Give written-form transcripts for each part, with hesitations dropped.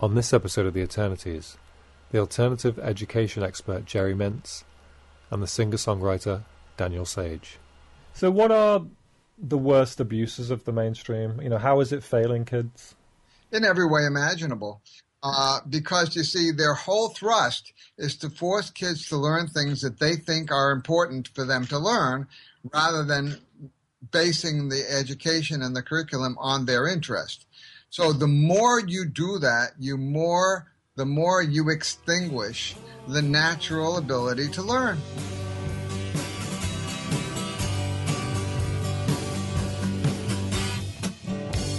On this episode of The Eternities, the alternative education expert Jerry Mintz and the singer-songwriter Daniel Sage. So what are the worst abuses of the mainstream? You know, how is it failing kids? In every way imaginable. Because, you see, their whole thrust is to force kids to learn things that they think are important for them to learn, rather than basing the education and the curriculum on their interest. So the more you do that, the more you extinguish the natural ability to learn.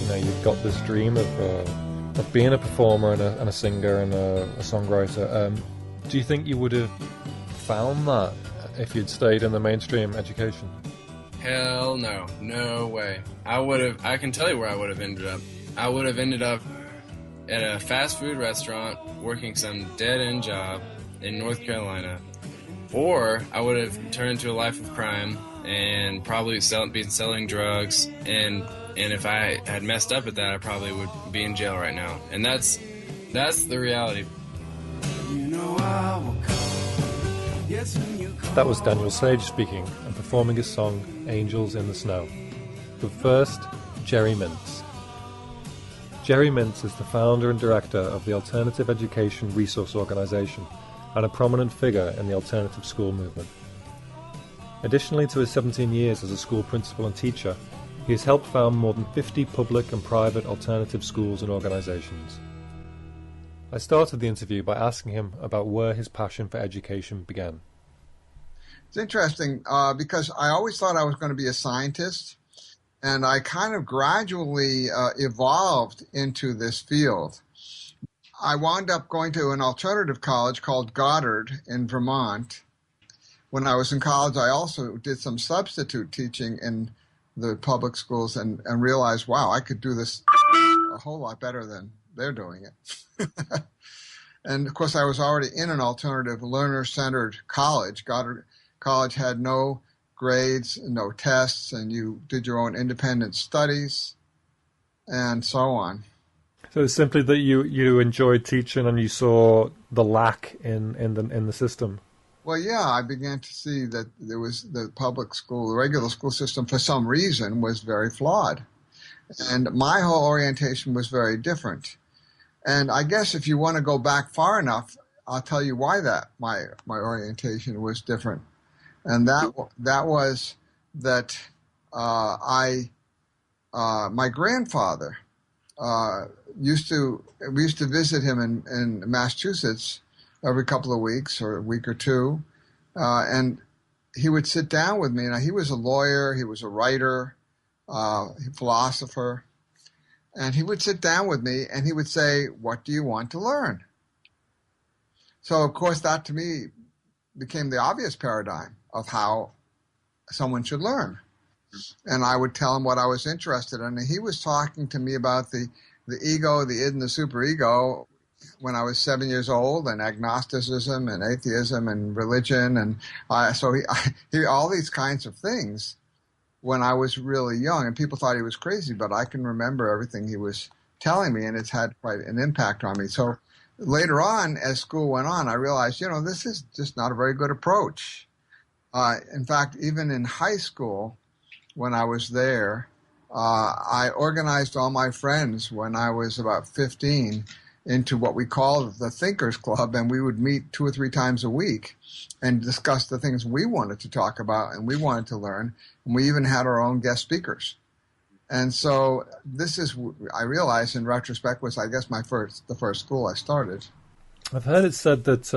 You know, you've got this dream of being a performer and a singer and a songwriter. Do you think you would have found that if you'd stayed in the mainstream education? Hell no. No way. I can tell you where I would have ended up. I would have ended up at a fast food restaurant working some dead-end job in North Carolina. Or I would have turned to a life of crime and probably been selling drugs. And if I had messed up at that, I probably would be in jail right now. And that's the reality. That was Daniel Sage speaking and performing his song Angels in the Snow. But first, Jerry Mintz. Jerry Mintz is the founder and director of the Alternative Education Resource Organization and a prominent figure in the alternative school movement. Additionally to his 17 years as a school principal and teacher, he has helped found more than 50 public and private alternative schools and organizations. I started the interview by asking him about where his passion for education began. It's interesting because I always thought I was going to be a scientist, and I kind of gradually evolved into this field. I wound up going to an alternative college called Goddard in Vermont. When I was in college, I also did some substitute teaching in the public schools and realized, wow, I could do this a whole lot better than they're doing it. And, of course, I was already in an alternative learner-centered college. Goddard College had no grades, no tests, and you did your own independent studies, and so on. So it's simply that you enjoyed teaching and you saw the lack in the system. Well, yeah, I began to see that there was the public school, the regular school system, for some reason, was very flawed. And my whole orientation was very different. And I guess if you want to go back far enough, I'll tell you why that my orientation was different. And that was that my grandfather we used to visit him in Massachusetts every couple of weeks or a week or two, and he would sit down with me. Now, he was a lawyer, he was a writer, philosopher, and he would sit down with me and he would say, "What do you want to learn?" So, of course, that to me became the obvious paradigm of how someone should learn. And I would tell him what I was interested in. And he was talking to me about the ego, the id, and the superego when I was 7 years old, and agnosticism and atheism and religion. And he all these kinds of things when I was really young. And people thought he was crazy, but I can remember everything he was telling me, and it's had quite an impact on me. So later on, as school went on, I realized, this is just not a very good approach. In fact, even in high school, when I was there, I organized all my friends when I was about 15 into what we called the Thinkers Club, and we would meet 2 or 3 times a week and discuss the things we wanted to talk about and we wanted to learn, and we even had our own guest speakers. And so this is, I realized in retrospect, was I guess the first school I started. I've heard it said that,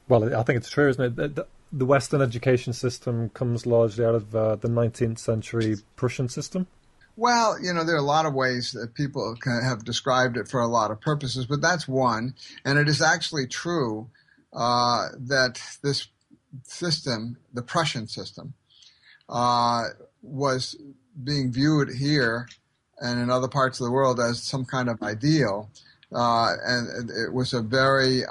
I think it's true, isn't it? The Western education system comes largely out of the 19th century Prussian system? Well, there are a lot of ways that people have described it for a lot of purposes, but that's one. And it is actually true that this system, the Prussian system, was being viewed here and in other parts of the world as some kind of ideal. And it was a very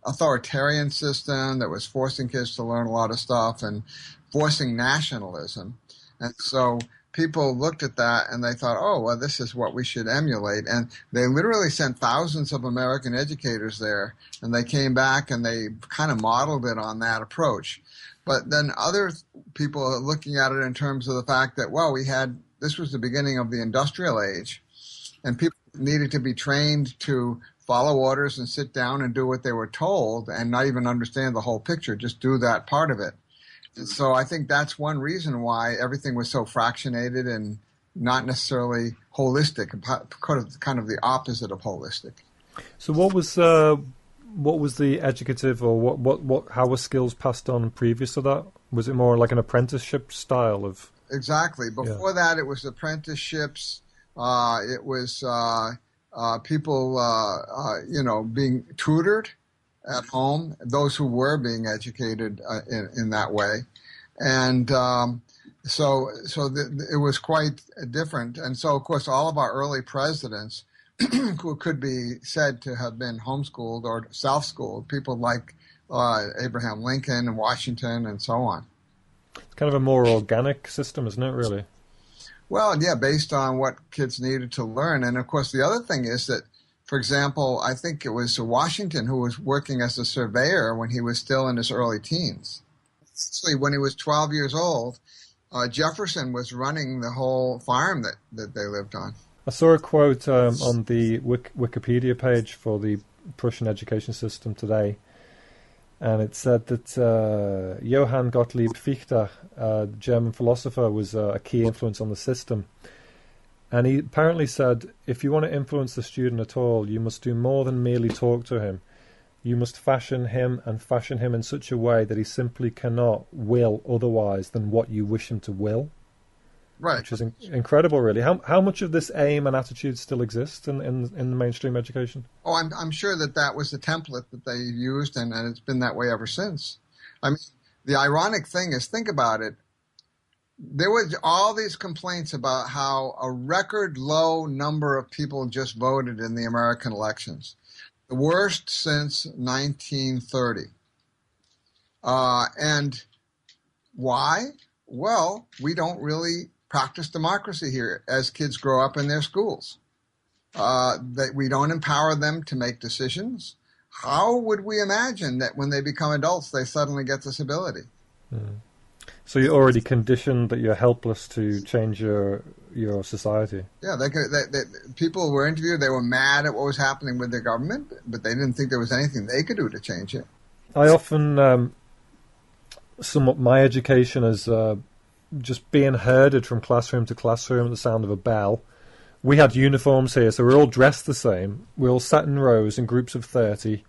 authoritarian system that was forcing kids to learn a lot of stuff and forcing nationalism. And so people looked at that and they thought, oh, well, this is what we should emulate. And they literally sent thousands of American educators there, and they came back and they kind of modeled it on that approach. But then other people are looking at it in terms of the fact that, well, this was the beginning of the industrial age, and people needed to be trained to follow orders and sit down and do what they were told and not even understand the whole picture, just do that part of it. And so I think that's one reason why everything was so fractionated and not necessarily holistic, kind of the opposite of holistic. So what was the educative, or how were skills passed on previous to that? Was it more like an apprenticeship style of? Exactly. Before that, it was apprenticeships. It was people, being tutored at home, those who were being educated in that way. And so it was quite different. And so, of course, all of our early presidents who could be said to have been homeschooled or self-schooled, people like Abraham Lincoln and Washington and so on. It's kind of a more organic system, isn't it, really? Well, yeah, based on what kids needed to learn. And, of course, the other thing is that, for example, I think it was Washington who was working as a surveyor when he was still in his early teens. Actually, when he was 12 years old, Jefferson was running the whole farm that they lived on. I saw a quote on the Wikipedia page for the Prussian education system today, and it said that Johann Gottlieb Fichte, the German philosopher, was a key influence on the system. And he apparently said, if you want to influence the student at all, you must do more than merely talk to him. You must fashion him in such a way that he simply cannot will otherwise than what you wish him to will. Right. Which is incredible, really. How much of this aim and attitude still exists in the mainstream education? Oh, I'm sure that was the template that they used, and it's been that way ever since. I mean, the ironic thing is, think about it. There was all these complaints about how a record low number of people just voted in the American elections. The worst since 1930. And why? Well, we don't really practice democracy here as kids grow up in their schools. That we don't empower them to make decisions. How would we imagine that when they become adults, they suddenly get this ability? Mm. So you're already conditioned that you're helpless to change your society. Yeah, people were interviewed. They were mad at what was happening with their government, but they didn't think there was anything they could do to change it. I often sum up my education as just being herded from classroom to classroom at the sound of a bell. We had uniforms here, so we're all dressed the same. We all sat in rows in groups of 30,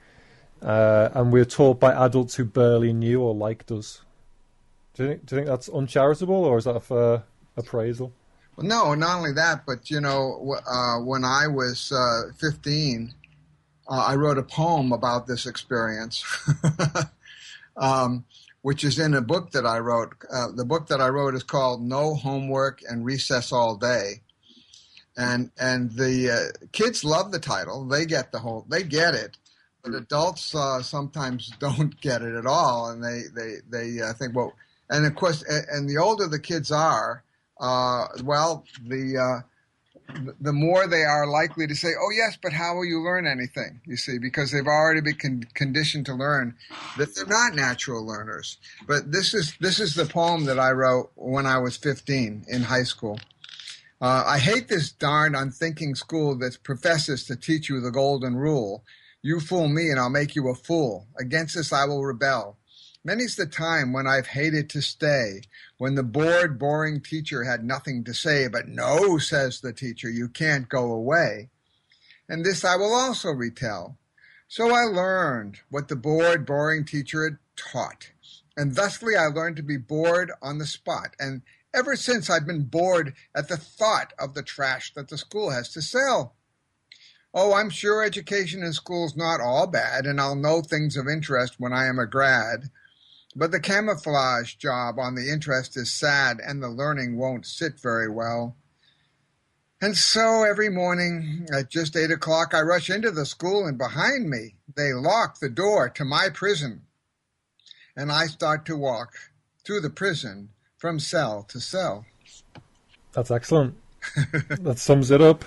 and we were taught by adults who barely knew or liked us. Do you think that's uncharitable, or is that a fair appraisal? Well, no, not only that, but, when I was 15, I wrote a poem about this experience, which is in a book that I wrote. The book that I wrote is called No Homework and Recess All Day. And the kids love the title. They get it. But adults sometimes don't get it at all. And they think, well, and of course, and the older the kids are, the more they are likely to say, oh, yes, but how will you learn anything, you see, because they've already been conditioned to learn that they're not natural learners. But this is the poem that I wrote when I was 15 in high school. I hate this darn unthinking school that professes to teach you the golden rule. You fool me and I'll make you a fool. Against this I will rebel. Many's the time when I've hated to stay, when the bored, boring teacher had nothing to say, but no, says the teacher, you can't go away. And this I will also retell. So I learned what the bored, boring teacher had taught, and thusly I learned to be bored on the spot. And ever since I've been bored at the thought of the trash that the school has to sell. Oh, I'm sure education in school's not all bad, and I'll know things of interest when I am a grad. But the camouflage job on the interest is sad, and the learning won't sit very well. And so every morning at just 8 o'clock, I rush into the school, and behind me, they lock the door to my prison. And I start to walk through the prison from cell to cell. That's excellent. That sums it up.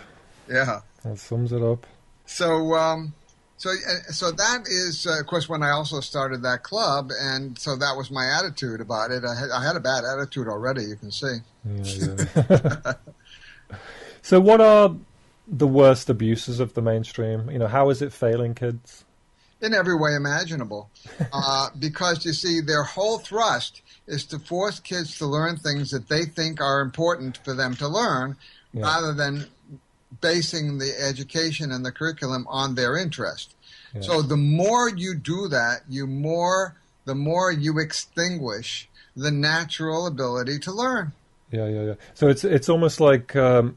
Yeah. That sums it up. So that is, of course, when I also started that club, and so that was my attitude about it. I had a bad attitude already, you can see. Yeah. So what are the worst abuses of the mainstream? How is it failing kids? In every way imaginable. Because, you see, their whole thrust is to force kids to learn things that they think are important for them to learn, rather than basing the education and the curriculum on their interest. Yeah. So the more you do that, the more you extinguish the natural ability to learn. Yeah. So it's almost like you're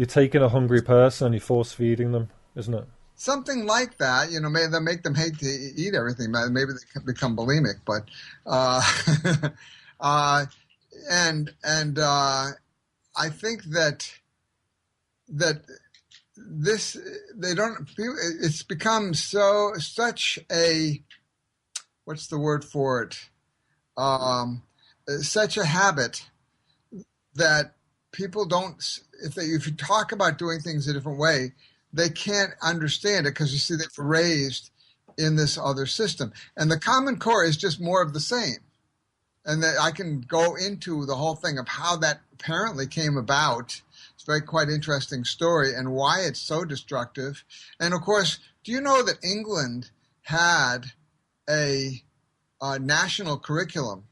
taking a hungry person and you're force feeding them, isn't it? Something like that. Maybe they make them hate to eat everything. Maybe they can become bulimic. But I think that this it's become such a, what's the word for it, such a habit that people don't, if you talk about doing things a different way, they can't understand it, because you see they're raised in this other system, and the Common Core is just more of the same. And that I can go into the whole thing of how that apparently came about. Quite interesting story, and why it's so destructive. And of course, do you know that England had a national curriculum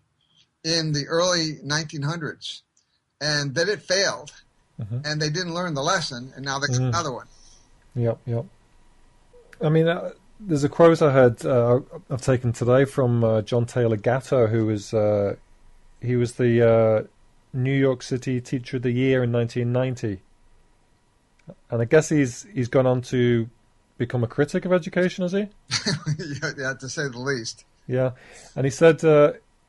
in the early 1900s, and that it failed, and they didn't learn the lesson, and now they got another one. Yep. I mean, there's a quote I had I've taken today from John Taylor Gatto, who was he was the New York City Teacher of the Year in 1990, and I guess he's gone on to become a critic of education, has he? Yeah, to say the least. Yeah, and he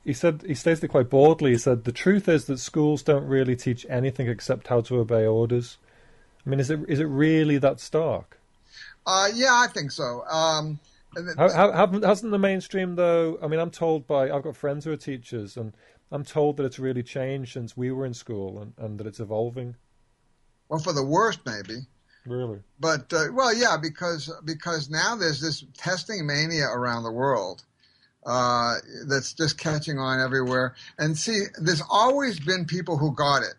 he stated it quite boldly. He said, "The truth is that schools don't really teach anything except how to obey orders." I mean, is it really that stark? Yeah, I think so. Hasn't the mainstream, though? I mean, I've got friends who are teachers, and I'm told that it's really changed since we were in school, and that it's evolving. Well, for the worst, maybe. Really? But, yeah, because now there's this testing mania around the world that's just catching on everywhere. And see, there's always been people who got it.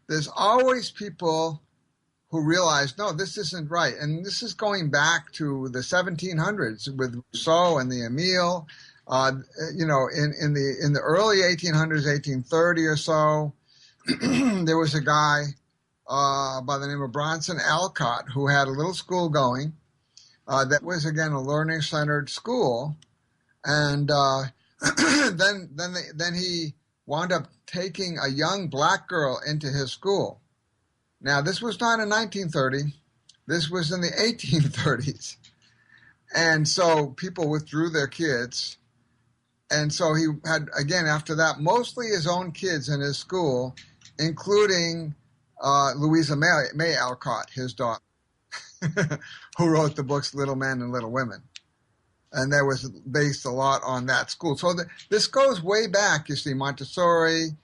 There's always people who realize, no, this isn't right. And this is going back to the 1700s with Rousseau and the Emile. In the early 1800s, 1830 or so, there was a guy by the name of Bronson Alcott who had a little school going that was, again, a learning-centered school, and then he wound up taking a young black girl into his school. Now, this was not in 1930. This was in the 1830s. And so people withdrew their kids. And so he had, again, after that, mostly his own kids in his school, including Louisa May Alcott, his daughter, who wrote the books Little Men and Little Women. And that was based a lot on that school. So this goes way back, you see, Montessori,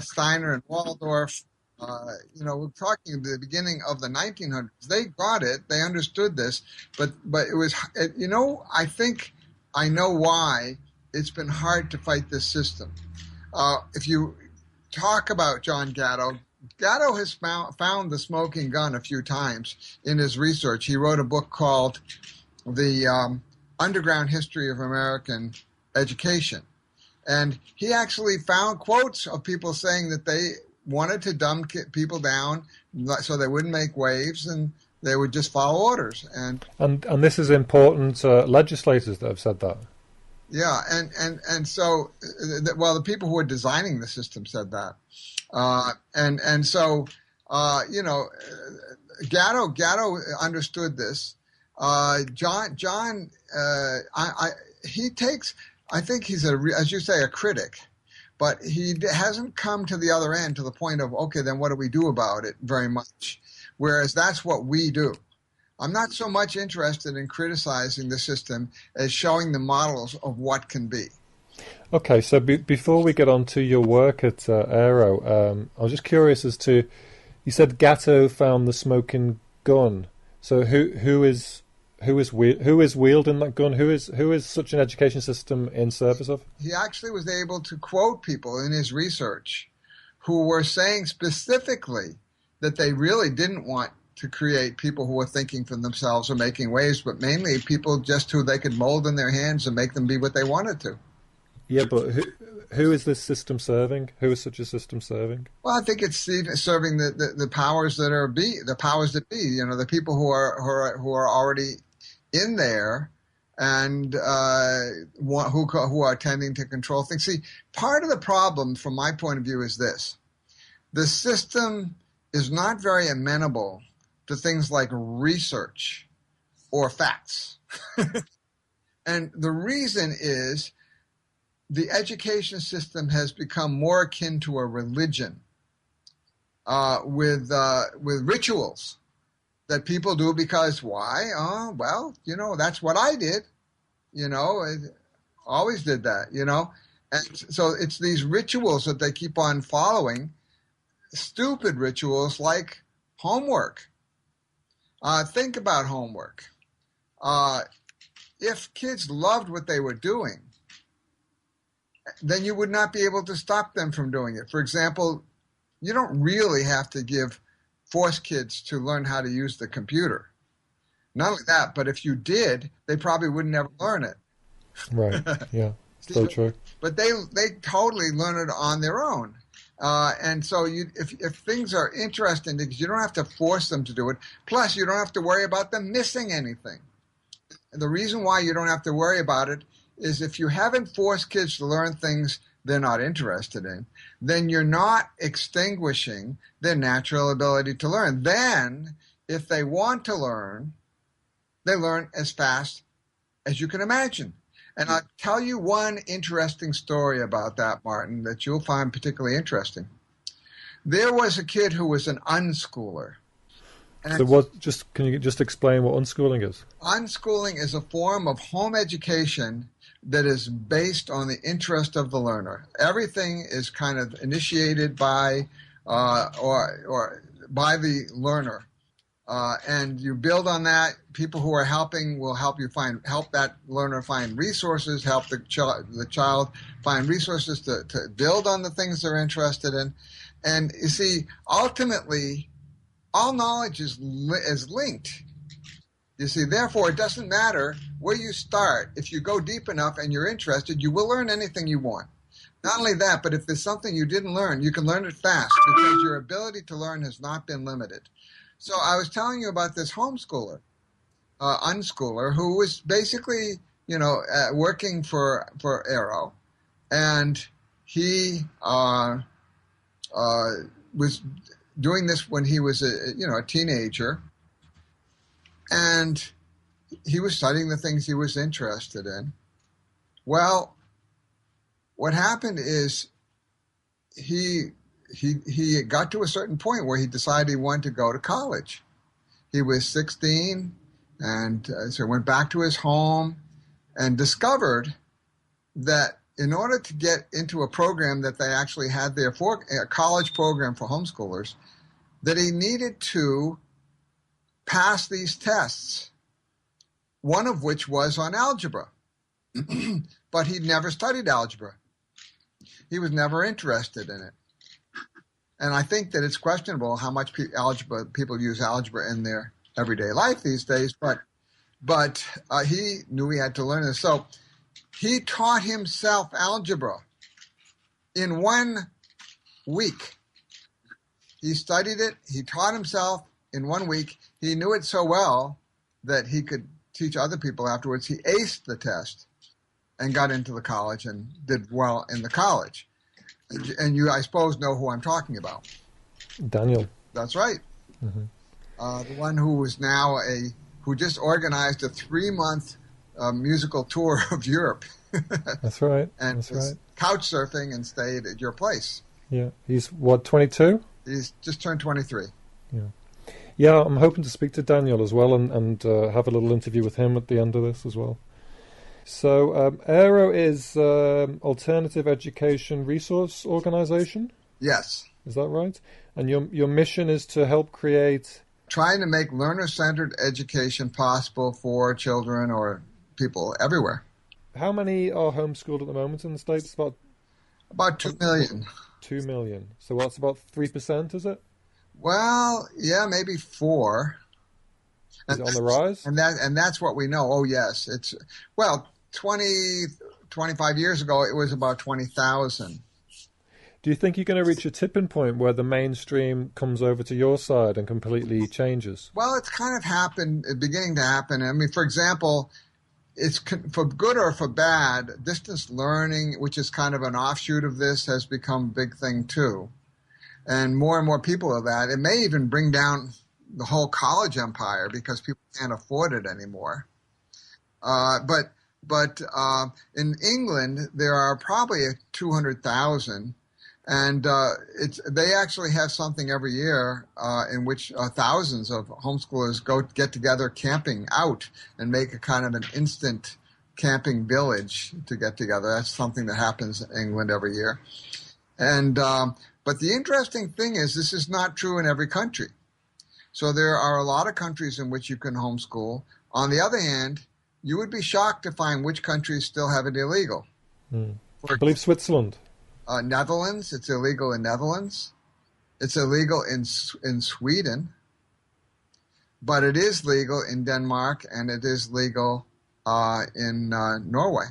Steiner and Waldorf. We're talking the beginning of the 1900s. They got it. They understood this. But it was, I think I know why it's been hard to fight this system. If you talk about John Gatto, Gatto has found the smoking gun a few times in his research. He wrote a book called The Underground History of American Education. And he actually found quotes of people saying that they wanted to dumb people down so they wouldn't make waves and they would just follow orders. And this is important. Legislators that have said that. Yeah, and so, the people who were designing the system said that. Gatto understood this. He takes, I think he's as you say, a critic, but he hasn't come to the other end to the point of, okay, then what do we do about it very much? Whereas that's what we do. I'm not so much interested in criticizing the system as showing the models of what can be. Okay, so before we get on to your work at AERO, I was just curious as to, you said Gatto found the smoking gun. So who is wielding that gun? Who is such an education system in service of? He actually was able to quote people in his research who were saying specifically that they really didn't want to create people who were thinking for themselves or making waves, but mainly people just who they could mold in their hands and make them be what they wanted to. Yeah, but who is this system serving? Who is such a system serving? Well, I think it's serving the powers that are the powers that be. You know, the people who are already in there and who are tending to control things. See, part of the problem, from my point of view, is this: the system is not very amenable to things like research or facts, and the reason is, the education system has become more akin to a religion with rituals that people do because why? Oh, well, you know, that's what I did. You know, I always did that, you know. And so it's these rituals that they keep on following, stupid rituals like homework. Think about homework. If kids loved what they were doing, then you would not be able to stop them from doing it. For example, you don't really have to force kids to learn how to use the computer. Not only that, but if you did, they probably would never learn it. Right, yeah, so true. But they totally learn it on their own. And so if things are interesting, because you don't have to force them to do it, plus you don't have to worry about them missing anything. The reason why you don't have to worry about it is if you haven't forced kids to learn things they're not interested in, then you're not extinguishing their natural ability to learn. Then, if they want to learn, they learn as fast as you can imagine. And I'll tell you one interesting story about that, Martin, that you'll find particularly interesting. There was a kid who was an unschooler. So can you just explain what unschooling is? Unschooling is a form of home education that is based on the interest of the learner. Everything is kind of initiated by or by the learner, and you build on that. People who are helping will help that learner find resources, help the child find resources to build on the things they're interested in. And you see, ultimately, all knowledge is linked. You see, therefore, it doesn't matter where you start. If you go deep enough and you're interested, you will learn anything you want. Not only that, but if there's something you didn't learn, you can learn it fast because your ability to learn has not been limited. So I was telling you about this homeschooler, unschooler, who was basically, working for AERO, and he was doing this when he was a teenager. And he was studying the things he was interested in. Well, what happened is he got to a certain point where he decided he wanted to go to college. He was 16, and so went back to his home and discovered that in order to get into a program that they actually had there, a college program for homeschoolers, that he needed to pass these tests, one of which was on algebra. But he'd never studied algebra. He was never interested in it. And I think that it's questionable how much people use algebra in their everyday life these days, but he knew he had to learn this. So he taught himself algebra in 1 week. He studied it. He taught himself in 1 week. He knew it so well that he could teach other people afterwards. He aced the test and got into the college and did well in the college. And you, I suppose, know who I'm talking about. Daniel. That's right. Mm-hmm. The one who is now who just organized a 3-month musical tour of Europe. That's right. And That's right. Couch surfing and stayed at your place. Yeah. He's, 22? He's just turned 23. Yeah. Yeah, I'm hoping to speak to Daniel as well and have a little interview with him at the end of this as well. So AERO is Alternative Education Resource Organization. Yes. Is that right? And your mission is to help create... Trying to make learner-centered education possible for children or people everywhere. How many are homeschooled at the moment in the States? About 2 million. 2 million. So what's about 3%, is it? Well, yeah, maybe 4. Is it on the rise? And that's what we know. Oh, yes. It's, well, 25 years ago, it was about 20,000. Do you think you're going to reach a tipping point where the mainstream comes over to your side and completely changes? Well, it's kind of beginning to happen. I mean, for example, it's for good or for bad, distance learning, which is kind of an offshoot of this, has become a big thing too. And more people of that. It may even bring down the whole college empire because people can't afford it anymore. But in England, there are probably 200,000. And they actually have something every year in which thousands of homeschoolers get together camping out and make a kind of an instant camping village to get together. That's something that happens in England every year. And but the interesting thing is this is not true in every country. So there are a lot of countries in which you can homeschool. On the other hand, you would be shocked to find which countries still have it illegal. I believe Switzerland. Netherlands, it's illegal in Netherlands. It's illegal in Sweden, but it is legal in Denmark and it is legal in Norway,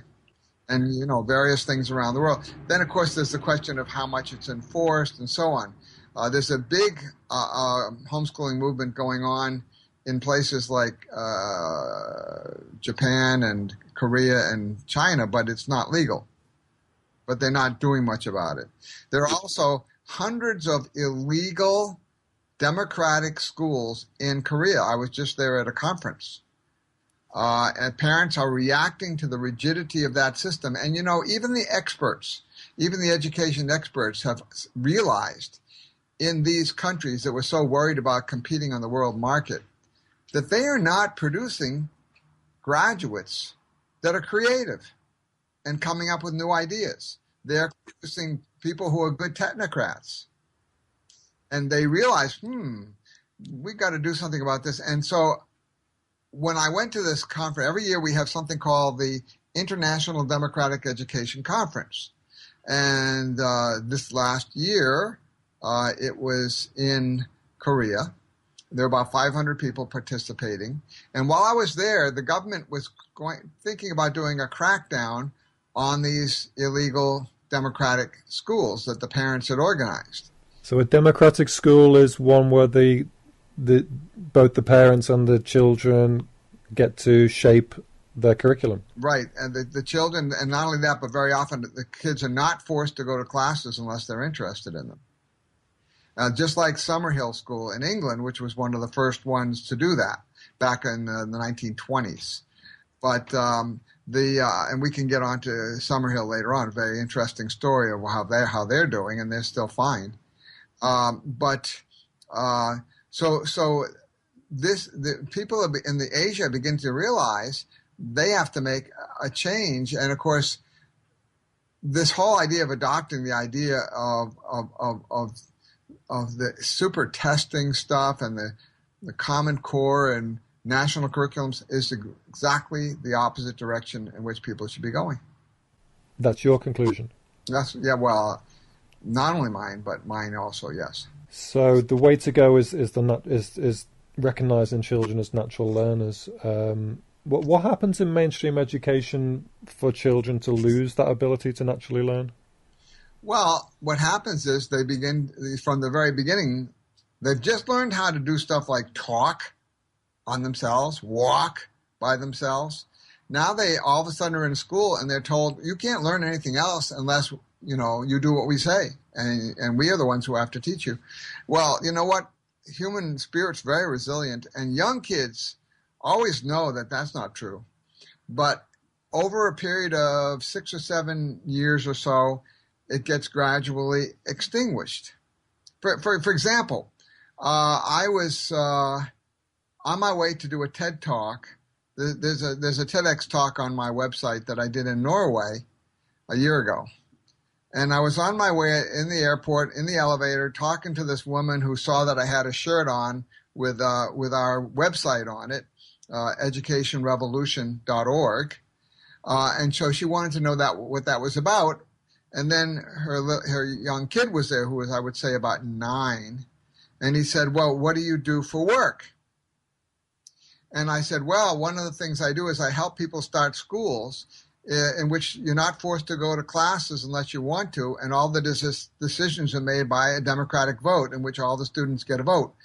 and various things around the world. Then, of course, there's the question of how much it's enforced and so on. There's a big homeschooling movement going on in places like Japan and Korea and China, but it's not legal. But they're not doing much about it. There are also hundreds of illegal democratic schools in Korea. I was just there at a conference. And parents are reacting to the rigidity of that system. And, even the experts, even the education experts have realized in these countries that were so worried about competing on the world market that they are not producing graduates that are creative and coming up with new ideas. They're producing people who are good technocrats. And they realize, we've got to do something about this. And so when I went to this conference, every year we have something called the International Democratic Education Conference. And this last year, it was in Korea. There were about 500 people participating. And while I was there, the government was thinking about doing a crackdown on these illegal democratic schools that the parents had organized. So a democratic school is one where both the parents and the children get to shape their curriculum. Right, and the children, and not only that, but very often the kids are not forced to go to classes unless they're interested in them. Just like Summerhill School in England, which was one of the first ones to do that back in the 1920s. But and we can get on to Summerhill later on, a very interesting story of how they're doing, and they're still fine. So the people in the Asia begin to realize they have to make a change, and of course, this whole idea of adopting the idea of the super testing stuff and the Common Core and national curriculums is exactly the opposite direction in which people should be going. That's your conclusion? Well, not only mine, but mine also, yes. So the way to go is recognizing children as natural learners. What happens in mainstream education for children to lose that ability to naturally learn? Well, what happens is they begin from the very beginning. They've just learned how to do stuff like talk on themselves, walk by themselves. Now they all of a sudden are in school and they're told, you can't learn anything else unless, you do what we say. And we are the ones who have to teach you. Well, you know what? Human spirit's very resilient, and young kids always know that that's not true. But over a period of 6 or 7 years or so, it gets gradually extinguished. For example, I was on my way to do a TED Talk There's a TEDx talk on my website that I did in Norway a year ago. And I was on my way in the airport, in the elevator, talking to this woman who saw that I had a shirt on with our website on it, educationrevolution.org. And so she wanted to know what that was about. And then her young kid was there, who was, I would say, about 9. And he said, well, what do you do for work? And I said, well, one of the things I do is I help people start schools in which you're not forced to go to classes unless you want to, and all the decisions are made by a democratic vote in which all the students get a vote.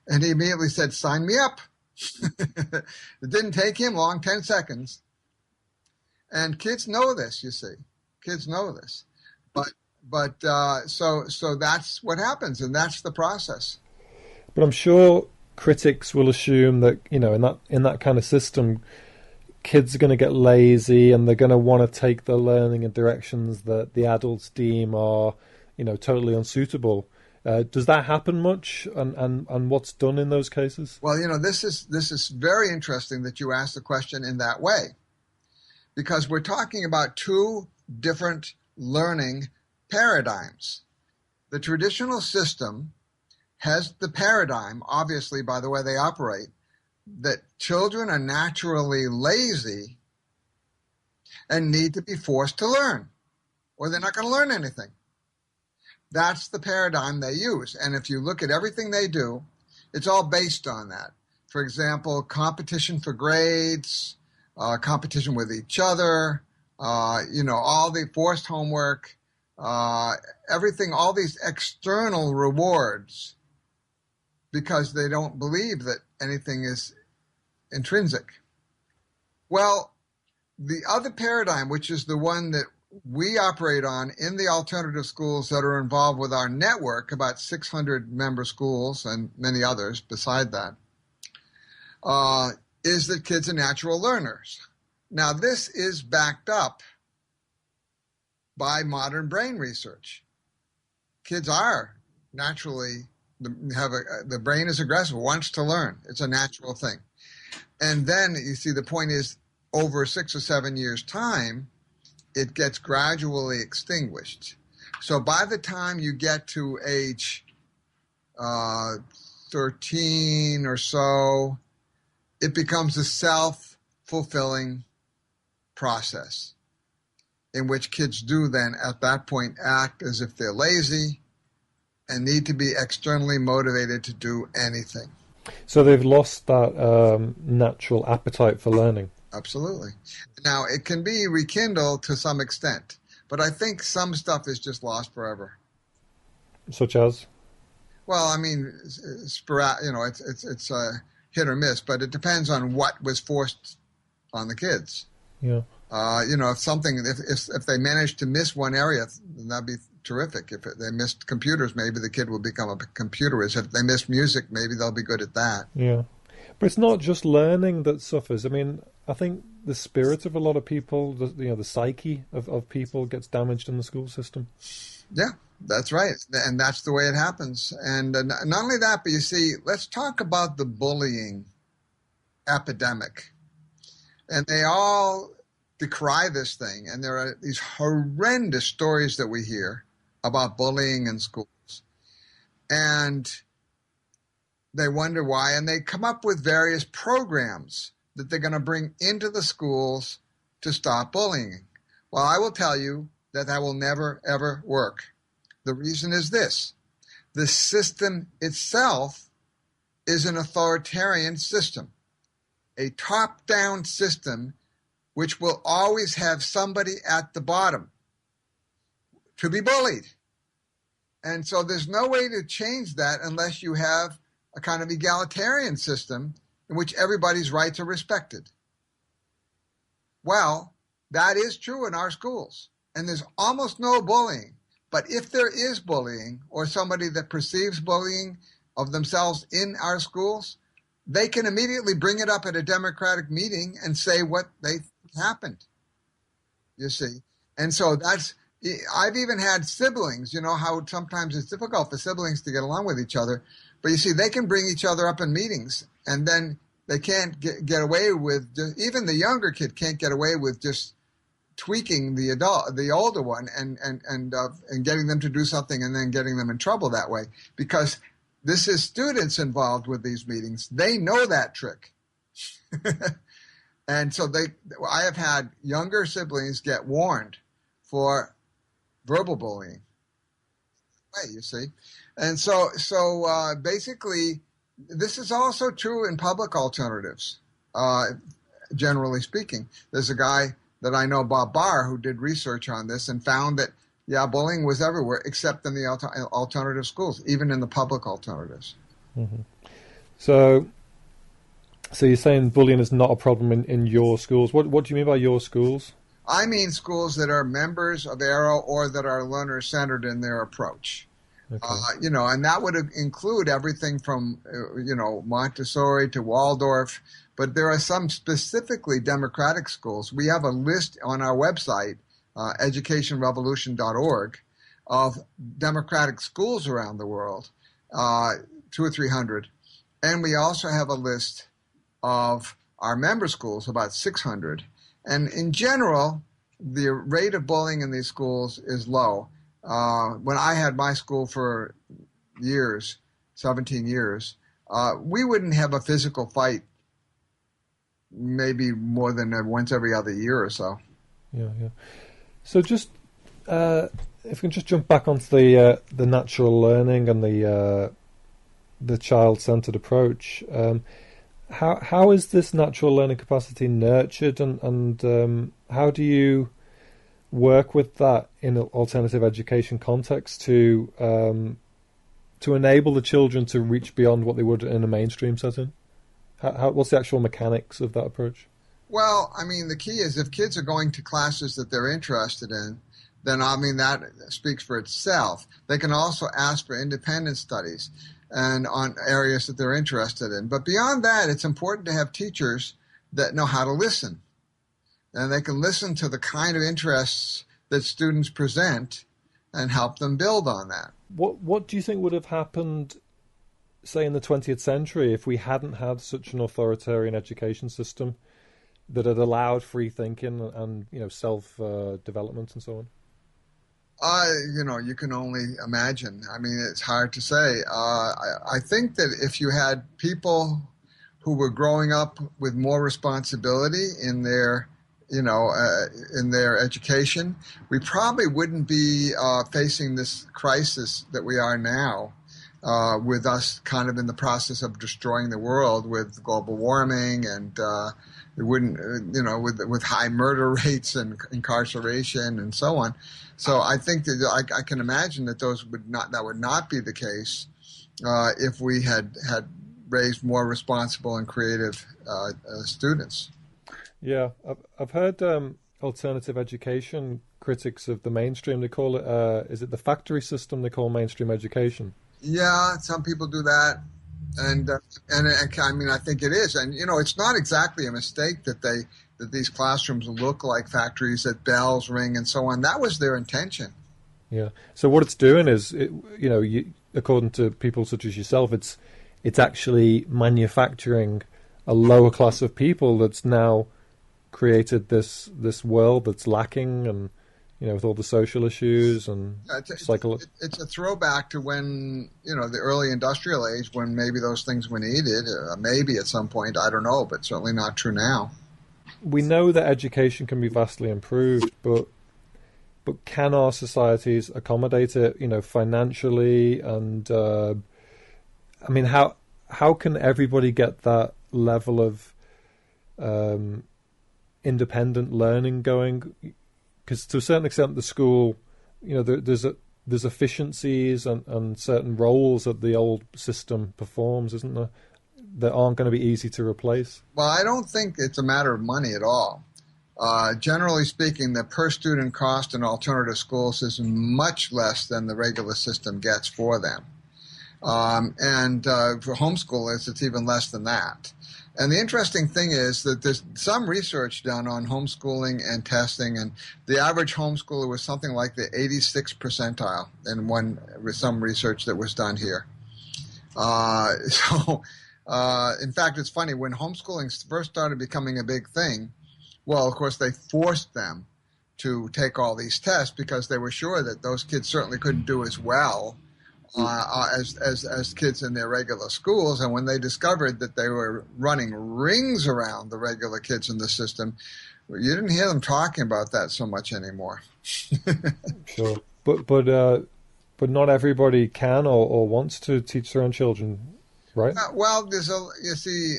And he immediately said, sign me up. It didn't take him long, 10 seconds. And kids know this, you see. Kids know this. So that's what happens, and that's the process. But I'm sure critics will assume that, in that kind of system, kids are going to get lazy and they're going to want to take the learning in directions that the adults deem are, totally unsuitable. Does that happen much, and what's done in those cases? Well, this is very interesting that you asked the question in that way, because we're talking about two different learning paradigms. The traditional system has the paradigm, obviously by the way they operate, that children are naturally lazy and need to be forced to learn, or they're not going to learn anything. That's the paradigm they use. And if you look at everything they do, it's all based on that. For example, competition for grades, competition with each other, all the forced homework, everything, all these external rewards, because they don't believe that anything is intrinsic. Well, the other paradigm, which is the one that we operate on in the alternative schools that are involved with our network, about 600 member schools and many others beside that, is that kids are natural learners. Now, this is backed up by modern brain research. Kids are naturally, the brain is aggressive, wants to learn. It's a natural thing. And then, you see, the point is, over 6 or 7 years' time, it gets gradually extinguished. So by the time you get to age 13 or so, it becomes a self-fulfilling process in which kids do then at that point act as if they're lazy and need to be externally motivated to do anything. So they've lost that natural appetite for learning. Absolutely. Now, it can be rekindled to some extent, but I think some stuff is just lost forever. Such as? Well, I mean, it's a hit or miss, but it depends on what was forced on the kids. Yeah. If they manage to miss one area, then that'd be terrific. If they missed computers, maybe the kid will become a computerist. If they missed music, maybe they'll be good at that. Yeah. But it's not just learning that suffers. I mean, I think the spirit of a lot of people, the psyche of people gets damaged in the school system. Yeah, that's right. And that's the way it happens. And not only that, but you see, let's talk about the bullying epidemic. And they all decry this thing. And there are these horrendous stories that we hear about bullying in schools. And they wonder why, and they come up with various programs that they're going to bring into the schools to stop bullying. Well, I will tell you that will never, ever work. The reason is this. The system itself is an authoritarian system, a top-down system which will always have somebody at the bottom to be bullied. And so there's no way to change that unless you have a kind of egalitarian system in which everybody's rights are respected. Well, that is true in our schools, and there's almost no bullying. But if there is bullying, or somebody that perceives bullying of themselves in our schools, they can immediately bring it up at a democratic meeting and say what they think happened, you see. And so I've even had siblings, how sometimes it's difficult for siblings to get along with each other. But you see, they can bring each other up in meetings, and then they can't get away with, even the younger kid can't get away with just tweaking the older one and getting them to do something and then getting them in trouble that way, because this is students involved with these meetings. They know that trick. And so I have had younger siblings get warned for verbal bullying. Right, you see. And so basically, this is also true in public alternatives, generally speaking. There's a guy that I know, Bob Barr, who did research on this and found that, bullying was everywhere except in the alternative schools, even in the public alternatives. Mm-hmm. So you're saying bullying is not a problem in your schools. What do you mean by your schools? I mean schools that are members of AERO or that are learner-centered in their approach. Okay. And that would include everything from, Montessori to Waldorf, but there are some specifically democratic schools. We have a list on our website, educationrevolution.org, of democratic schools around the world, 200 or 300. And we also have a list of our member schools, about 600. And in general, the rate of bullying in these schools is low. When I had my school for years, 17 years, we wouldn't have a physical fight maybe more than once every other year or so. Yeah. So just if we can just jump back onto the natural learning and the child-centered approach. How is this natural learning capacity nurtured, and how do you work with that in an alternative education context to enable the children to reach beyond what they would in a mainstream setting? What's the actual mechanics of that approach? Well, I mean, the key is if kids are going to classes that they're interested in, then that speaks for itself. They can also ask for independent studies and on areas that they're interested in. But beyond that, it's important to have teachers that know how to listen. And they can listen to the kind of interests that students present and help them build on that. What do you think would have happened, say, in the 20th century if we hadn't had such an authoritarian education system that had allowed free thinking and self-development and so on? You can only imagine. I mean, it's hard to say. I think that if you had people who were growing up with more responsibility in their education, we probably wouldn't be facing this crisis that we are now, with us kind of in the process of destroying the world with global warming, and it wouldn't, with high murder rates and incarceration and so on. So I think that I can imagine that that would not be the case if we had raised more responsible and creative students. Yeah, I've heard alternative education critics of the mainstream. They call it, is it the factory system they call mainstream education? Yeah, some people do that, and I mean, I think it is, and it's not exactly a mistake that these classrooms look like factories, that bells ring and so on. That was their intention. Yeah. So what it's doing is, according to people such as yourself, it's actually manufacturing a lower class of people that's now created this world that's lacking, and with all the social issues and it's a throwback to when the early industrial age, when maybe those things were needed. Maybe at some point, I don't know, but certainly not true now. We know that education can be vastly improved, but can our societies accommodate it? Financially, and I mean, how can everybody get that level of independent learning going? Because to a certain extent, the school, there's efficiencies and certain roles that the old system performs, isn't there, that aren't going to be easy to replace? Well, I don't think it's a matter of money at all. Generally speaking, the per student cost in alternative schools is much less than the regular system gets for them. And for homeschoolers, it's even less than that. And the interesting thing is that there's some research done on homeschooling and testing, and the average homeschooler was something like the 86th percentile in some research that was done here. In fact, it's funny, when homeschooling first started becoming a big thing, well, of course, they forced them to take all these tests because they were sure that those kids certainly couldn't do as well as kids in their regular schools. And when they discovered that they were running rings around the regular kids in the system, you didn't hear them talking about that so much anymore. Sure, but not everybody can or wants to teach their own children, right? Well, you see,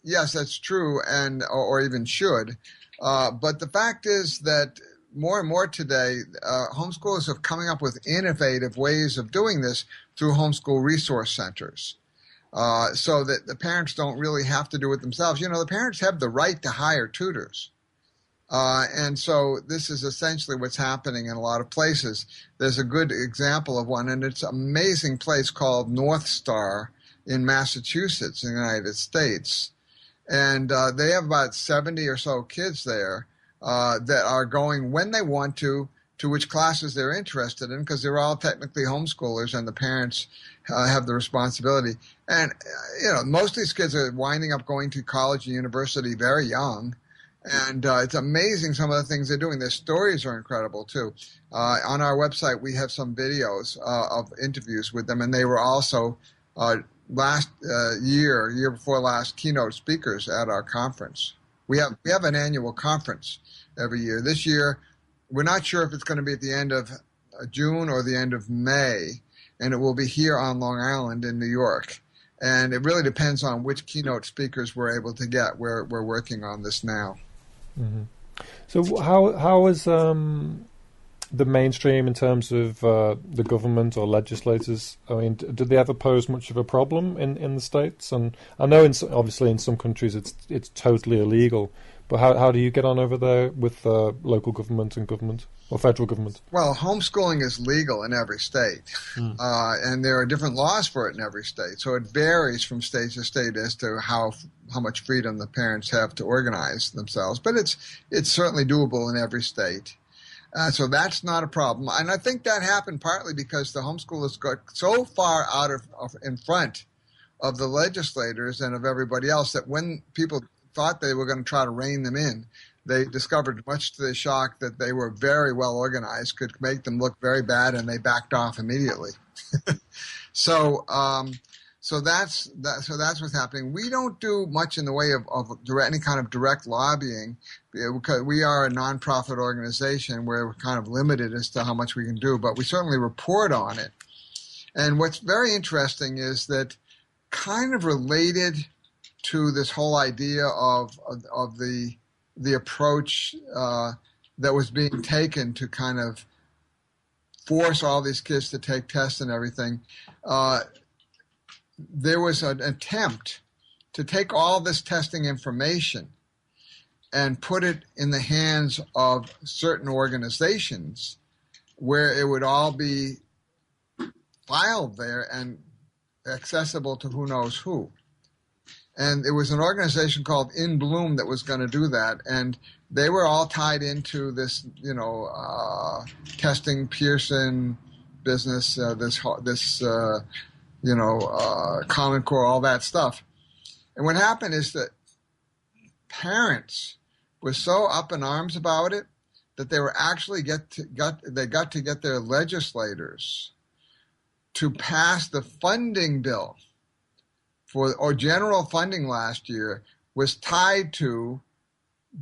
yes, that's true, and or even should. But the fact is that more and more today, homeschoolers are coming up with innovative ways of doing this through homeschool resource centers, so that the parents don't really have to do it themselves. You know, the parents have the right to hire tutors. And so this is essentially what's happening in a lot of places. There's a good example of one, and it's an amazing place called North Star in Massachusetts in the United States. And they have about 70 or so kids there that are going when they want to which classes they're interested in, because they're all technically homeschoolers and the parents have the responsibility. And, you know, most of these kids are winding up going to college and university very young. And it's amazing some of the things they're doing. Their stories are incredible, too. On our website, we have some videos of interviews with them, and they were also last year before last, keynote speakers at our conference. We have an annual conference every year. This year, we're not sure if it's going to be at the end of June or the end of May, and it will be here on Long Island in New York. And it really depends on which keynote speakers we're able to get. We're working on this now. Mm-hmm. So how is the mainstream in terms of the government or legislators? I mean, did they ever pose much of a problem in the States? And I know obviously in some countries it's totally illegal, but how do you get on over there with local government and government or federal government? Well, homeschooling is legal in every state, and there are different laws for it in every state. So it varies from state to state as to how much freedom the parents have to organize themselves. But it's certainly doable in every state. So that's not a problem. And I think that happened partly because the homeschoolers got so far out in front of the legislators and of everybody else that when people thought they were going to try to rein them in, they discovered, much to their shock, that they were very well organized, could make them look very bad, and they backed off immediately. So that's what's happening. We don't do much in the way of any kind of direct lobbying, because we are a nonprofit organization. We're kind of limited as to how much we can do, but we certainly report on it. And what's very interesting is that, kind of related to this whole idea of the approach that was being taken to kind of force all these kids to take tests and everything, there was an attempt to take all this testing information and put it in the hands of certain organizations where it would all be filed there and accessible to who knows who. And it was an organization called In Bloom that was going to do that, and they were all tied into this, testing Pearson business, Common Core, all that stuff. And what happened is that parents were so up in arms about it that they were actually got to get their legislators to pass the funding bill or general funding last year was tied to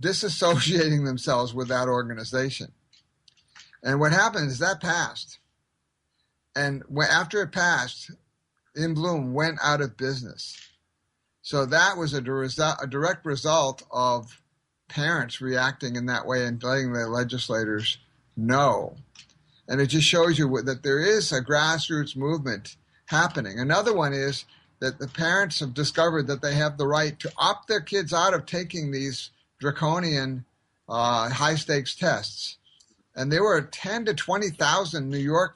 disassociating themselves with that organization. And what happened is that passed. And after it passed, In Bloom went out of business. So that was a direct result of parents reacting in that way and letting their legislators know. And it just shows you that there is a grassroots movement happening. Another one is that the parents have discovered that they have the right to opt their kids out of taking these draconian high-stakes tests. And there were 10 to 20,000 New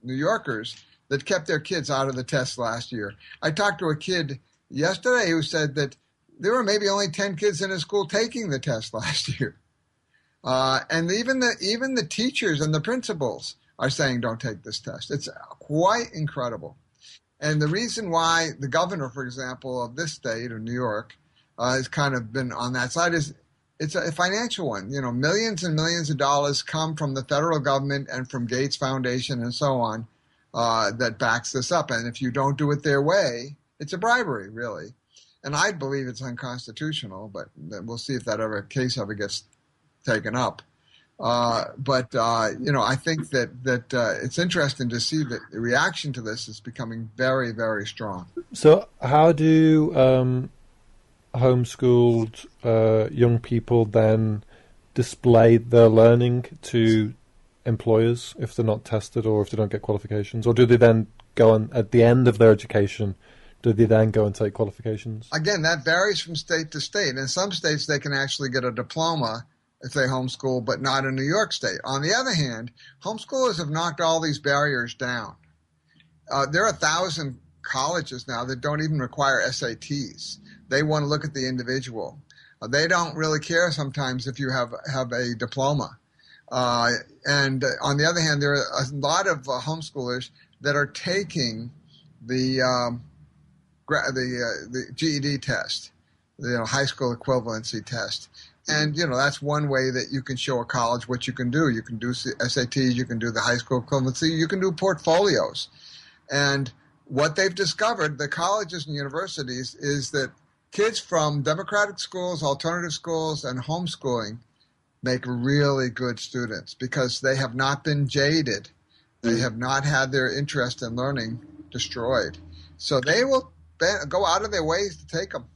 Yorkers that kept their kids out of the tests last year. I talked to a kid yesterday who said that there were maybe only 10 kids in his school taking the test last year. And even the teachers and the principals are saying, don't take this test. It's quite incredible. And the reason why the governor, for example, of this state, of New York, has kind of been on that side is it's a financial one. Millions and millions of dollars come from the federal government and from Gates Foundation and so on that backs this up. And if you don't do it their way, it's a bribery, really. And I believe it's unconstitutional, but we'll see if that case ever gets taken up. I think that it's interesting to see that the reaction to this is becoming very, very strong. So how do homeschooled young people then display their learning to employers if they're not tested or if they don't get qualifications? Or do they then go on, at the end of their education, do they then go and take qualifications? Again, that varies from state to state. In some states, they can actually get a diploma if they homeschool, but not in New York State. On the other hand, homeschoolers have knocked all these barriers down. There are 1,000 colleges now that don't even require SATs. They want to look at the individual. They don't really care sometimes if you have a diploma. And on the other hand, there are a lot of homeschoolers that are taking the GED test, the high school equivalency test. And, that's one way that you can show a college what you can do. You can do SATs, you can do the high school equivalency, you can do portfolios. And what they've discovered, the colleges and universities, is that kids from democratic schools, alternative schools, and homeschooling make really good students because they have not been jaded. They have not had their interest in learning destroyed. So they will go out of their ways to take them.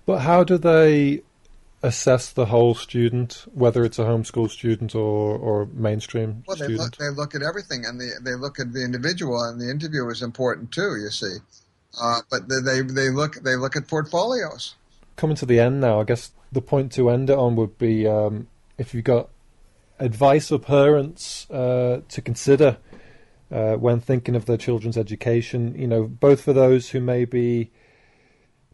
But how do they assess the whole student, whether it's a homeschool student or mainstream student? They look at everything, and they look at the individual, and the interview is important too, you see. But they look at portfolios. Coming to the end now, I guess the point to end it on would be if you've got advice for parents to consider when thinking of their children's education, both for those who may be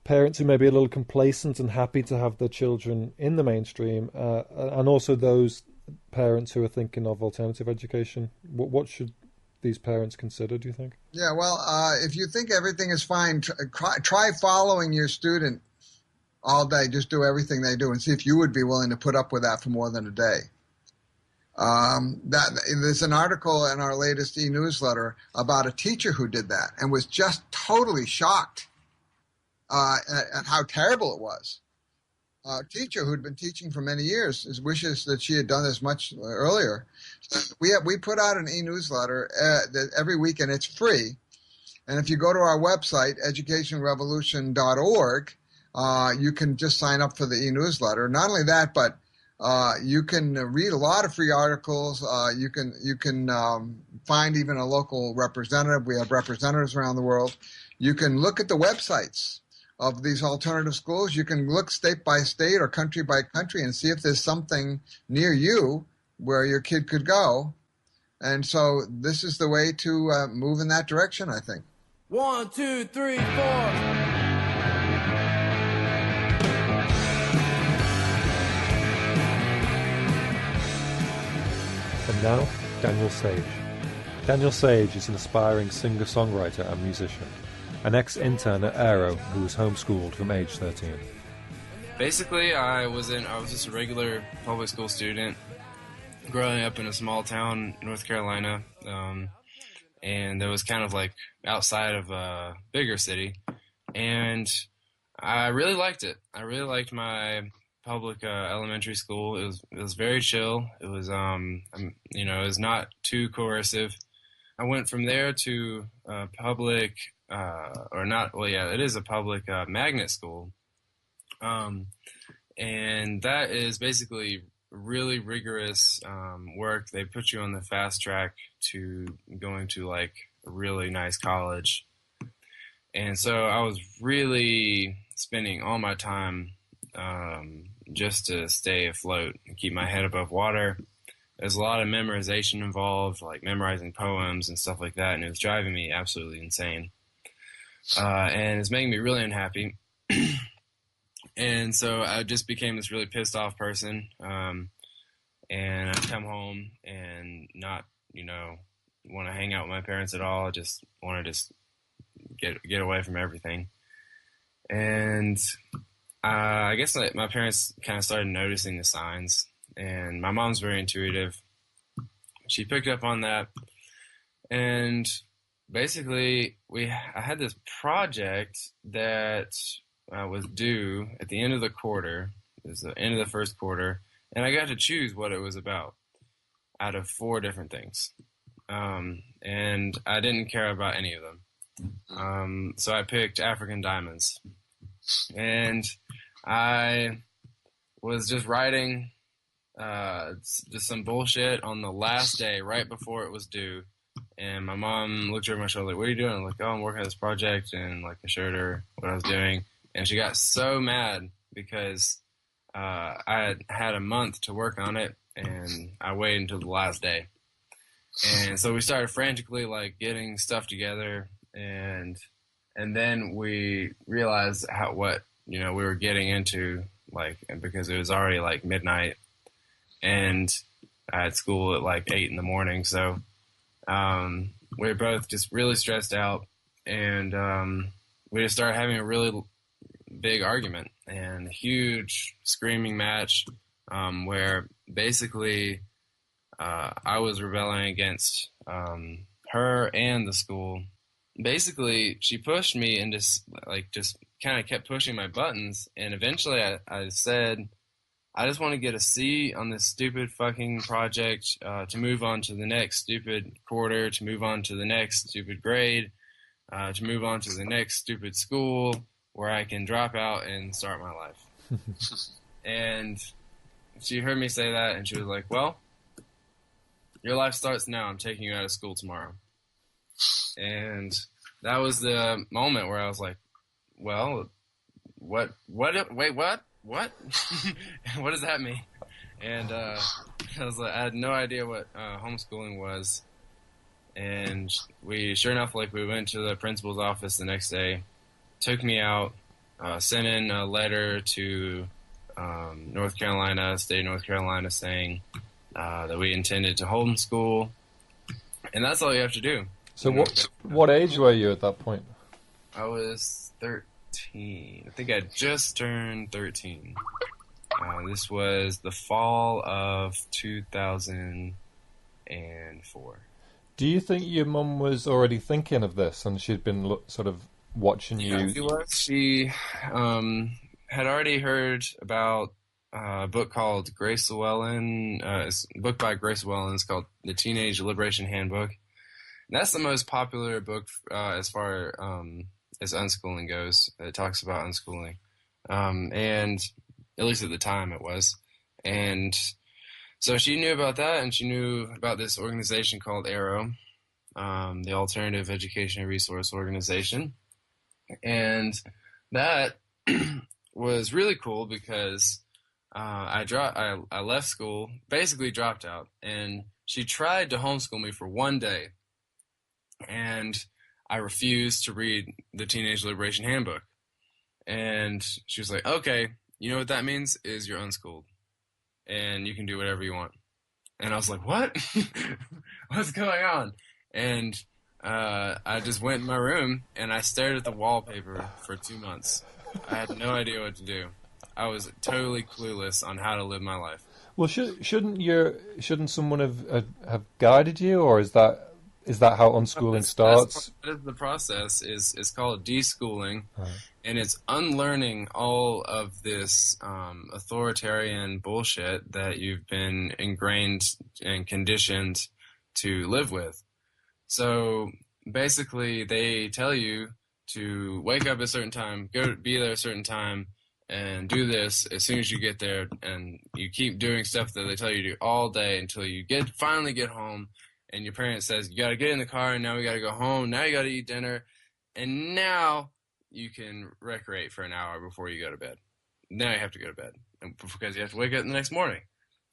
parents who may be a little complacent and happy to have their children in the mainstream, and also those parents who are thinking of alternative education. What should these parents consider, do you think? Yeah, well, if you think everything is fine, try following your student all day. Just do everything they do and see if you would be willing to put up with that for more than a day. There's an article in our latest e-newsletter about a teacher who did that and was just totally shocked at how terrible it was. A teacher who'd been teaching for many years wishes that she had done this much earlier. So we put out an e-newsletter every week, and it's free. And if you go to our website, educationrevolution.org, you can just sign up for the e-newsletter. Not only that, but you can read a lot of free articles. You can find even a local representative. We have representatives around the world. You can look at the websites of these alternative schools. You can look state by state or country by country and see if there's something near you where your kid could go. And so this is the way to move in that direction, I think. 1, 2, 3, 4. And now, Daniel Sage. Daniel Sage is an aspiring singer-songwriter and musician, an ex-intern at AERO who was homeschooled from age 13. Basically, I was just a regular public school student growing up in a small town, North Carolina, and it was kind of like outside of a bigger city, and I really liked it. I really liked my public elementary school. It was very chill. It was it was not too coercive. I went from there to public it is a public magnet school, and that is basically really rigorous work. They put you on the fast track to going to like a really nice college, and so I was really spending all my time just to stay afloat and keep my head above water. There's a lot of memorization involved, like memorizing poems and stuff like that, and it was driving me absolutely insane. And it's making me really unhappy. And so I just became this really pissed off person. And I'd come home and not, want to hang out with my parents at all. I just want to get away from everything. And I guess my parents kind of started noticing the signs, and my mom's very intuitive. She picked up on that, and basically I had this project that was due at the end of the quarter. It was the end of the first quarter, and I got to choose what it was about out of 4 different things. And I didn't care about any of them. So I picked African diamonds. And I was just writing just some bullshit on the last day, right before it was due. And my mom looked over my shoulder, like, what are you doing? I'm like, oh, I'm working on this project. And like, I showed her what I was doing. And she got so mad because I had a month to work on it, and I waited until the last day. And so we started frantically like getting stuff together, and then we realized what we were getting into, like, because it was already like midnight, and I had school at like 8 a.m. So we were both just really stressed out, and we just started having a really big argument and a huge screaming match, where basically I was rebelling against her and the school. Basically, she pushed me and just kind of kept pushing my buttons. And eventually I said, I just want to get a C on this stupid fucking project, to move on to the next stupid quarter, to move on to the next stupid grade, to move on to the next stupid school where I can drop out and start my life. And she heard me say that, and she was like, well, your life starts now. I'm taking you out of school tomorrow. And that was the moment where I was like, well, wait, what? What does that mean? And I was like, I had no idea what homeschooling was. And sure enough, like, we went to the principal's office the next day, took me out, sent in a letter to North Carolina, state of North Carolina, saying that we intended to homeschool, and that's all you have to do. So what age were you at that point? I was 13. I think I just turned 13. This was the fall of 2004. Do you think your mum was already thinking of this, and she'd been sort of watching you? Yeah, she was. She had already heard about a book called Grace Llewellyn. It's a book by Grace Llewellyn. It's called The Teenage Deliberation Handbook. And that's the most popular book as far as unschooling goes. It talks about unschooling. And at least at the time it was. And so she knew about that, and she knew about this organization called AERO, the Alternative Education Resource Organization. And that was really cool because I left school, basically dropped out, and she tried to homeschool me for one day, and I refused to read the Teenage Liberation Handbook. And she was like, okay, you know what that means is you're unschooled, and you can do whatever you want. And I was like, what? What's going on? And I just went in my room, and I stared at the wallpaper for 2 months. I had no idea what to do. I was totally clueless on how to live my life. Well, shouldn't someone have guided you, or is that how unschooling starts? That is the process. Is called deschooling, Right. And it's unlearning all of this authoritarian bullshit that you've been ingrained and conditioned to live with. So basically, they tell you to wake up at a certain time, be there at a certain time, and do this as soon as you get there, and you keep doing stuff that they tell you to do all day until you finally get home, and your parent says, you got to get in the car, and now we got to go home, now you got to eat dinner, and now you can recreate for an hour before you go to bed. Now you have to go to bed because you have to wake up the next morning.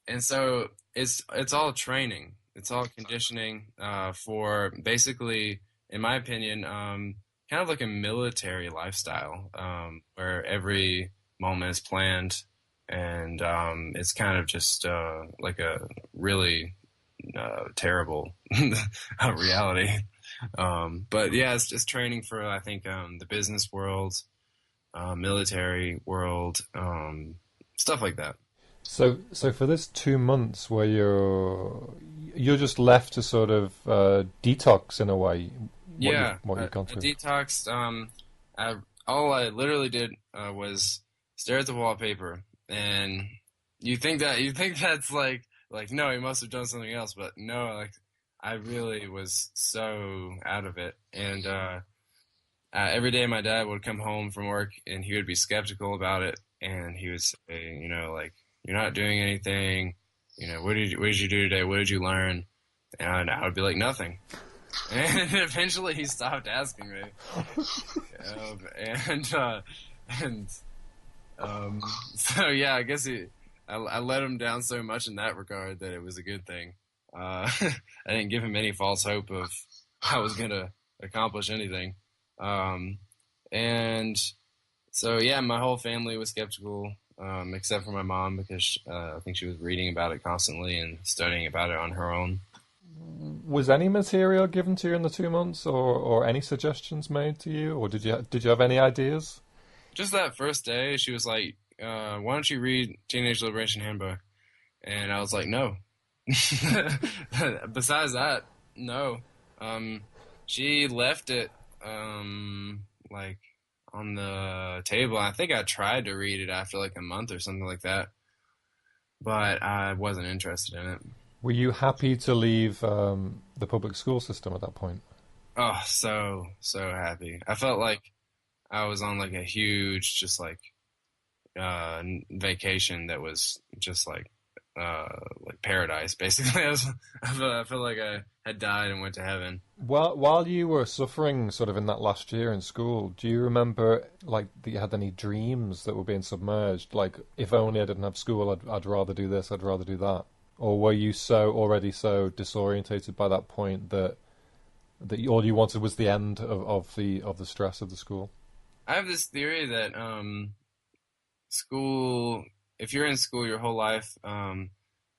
And so it's all training. It's all conditioning for basically, in my opinion, kind of like a military lifestyle, where every moment is planned, and it's kind of just like a really terrible reality. But yeah, it's just training for, I think, the business world, military world, stuff like that. So for this 2 months where you're just left to sort of detox in a way, Yeah, what you've gone I through. detoxed. All I literally did was stare at the wallpaper, and you think that's like no, he must have done something else, but no, like I really was so out of it. And every day my dad would come home from work, and he would be skeptical about it, and he would say, like you're not doing anything. What did you do today? What did you learn? And I would be like nothing. And eventually he stopped asking me. And so yeah, I guess I let him down so much in that regard that it was a good thing. I didn't give him any false hope of I was gonna accomplish anything. And so yeah, my whole family was skeptical, except for my mom, because I think she was reading about it constantly and studying about it on her own. Was any material given to you in the 2 months, or any suggestions made to you, or did you have any ideas? Just that first day, she was like, "Why don't you read Teenage Deliberation Handbook?" And I was like, "No." Besides that, no. She left it like on the table. I think I tried to read it after like a month or something like that, but I wasn't interested in it. Were you happy to leave the public school system at that point? Oh, so happy. I felt like I was on like a huge, just like vacation that was just like paradise, basically. I felt like I had died and went to heaven. While you were suffering sort of in that last year in school, do you remember like that you had any dreams that were being submerged? Like, if only I didn't have school, I'd rather do this, I'd rather do that. Or were you already so disorientated by that point that all you wanted was the end of the stress of the school? I have this theory that school, if you're in school your whole life,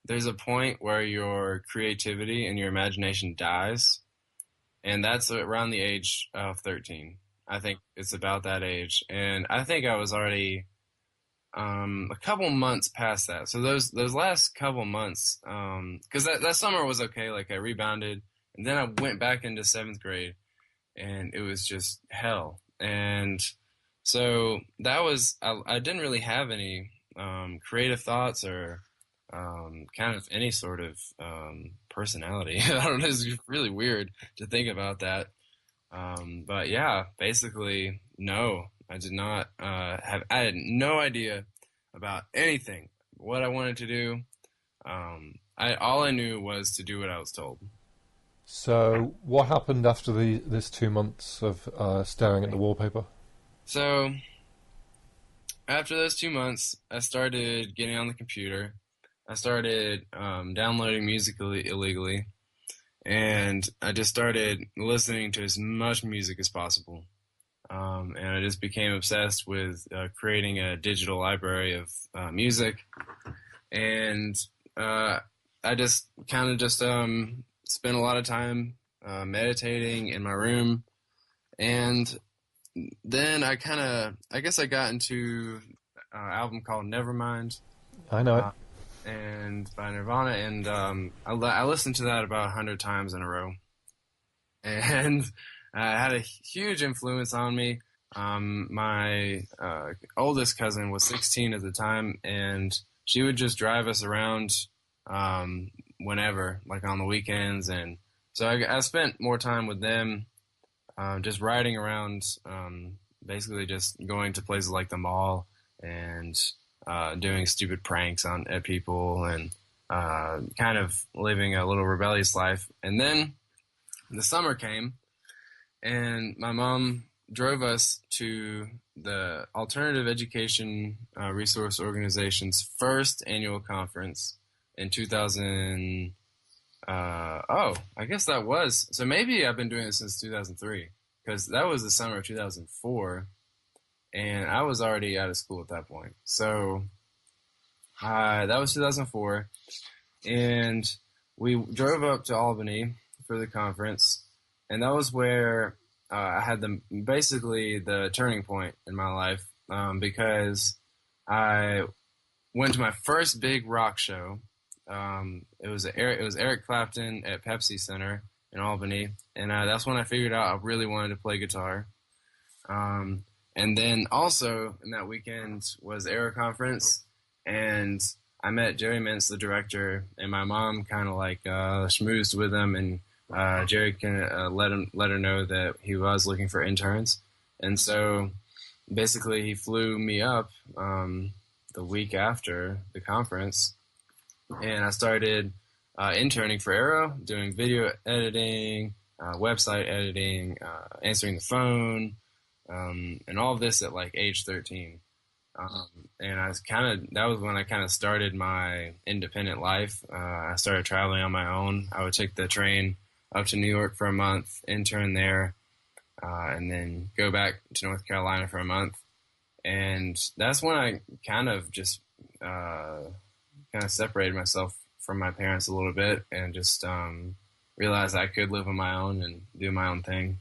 there's a point where your creativity and your imagination dies, and that's around the age of 13. I think it's about that age, and I think I was already a couple months past that. So those last couple months, because that summer was okay. Like I rebounded, and then I went back into 7th grade, and it was just hell. And so that was I didn't really have any creative thoughts or kind of any sort of personality. I don't know. It's really weird to think about that. But yeah, basically, no. I did not I had no idea about anything, what I wanted to do. All I knew was to do what I was told. So what happened after this 2 months of staring at the wallpaper? So after those 2 months, I started getting on the computer. I started downloading music illegally, and I just started listening to as much music as possible. And I just became obsessed with creating a digital library of music. And I just kind of just spent a lot of time meditating in my room. And then I guess I got into an album called Nevermind. I know it. And by Nirvana. And I listened to that about 100 times in a row. And it had a huge influence on me. My oldest cousin was 16 at the time, and she would just drive us around whenever, like on the weekends. And so I spent more time with them, just riding around, basically just going to places like the mall and doing stupid pranks at people and kind of living a little rebellious life. And then the summer came, and my mom drove us to the Alternative Education Resource Organization's first annual conference in 2000. I guess that was. So maybe I've been doing this since 2003, because that was the summer of 2004, and I was already out of school at that point. So that was 2004, and we drove up to Albany for the conference. and that was where I had basically the turning point in my life, because I went to my first big rock show. It was Eric Clapton at Pepsi Center in Albany, and that's when I figured out I really wanted to play guitar. And then also in that weekend was AERO conference, and I met Jerry Mintz, the director, and my mom kind of like schmoozed with him, and Jerry let her know that he was looking for interns, and so basically he flew me up the week after the conference, and I started interning for AERO, doing video editing, website editing, answering the phone, and all of this at like age 13. And that was when I kind of started my independent life. I started traveling on my own. I would take the train up to New York for a month, intern there, and then go back to North Carolina for a month. And that's when I kind of just separated myself from my parents a little bit, and just realized I could live on my own and do my own thing.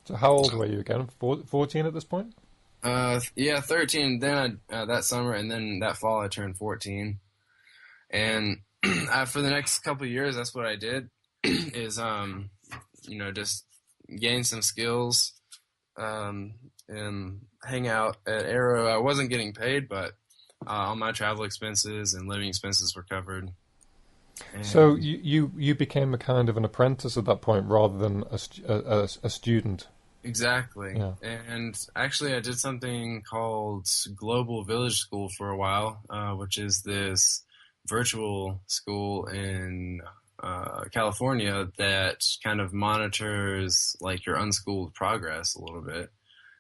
So how old were you again? 14 at this point? Yeah, 13. Then that summer, and then that fall I turned 14. And for the next couple of years, that's what I did, is just gain some skills, and hang out at AERO. I wasn't getting paid, but all my travel expenses and living expenses were covered. And so you became a kind of an apprentice at that point rather than a student. Exactly. Yeah. And actually I did something called Global Village School for a while, which is this virtual school in California that kind of monitors like your unschooled progress a little bit.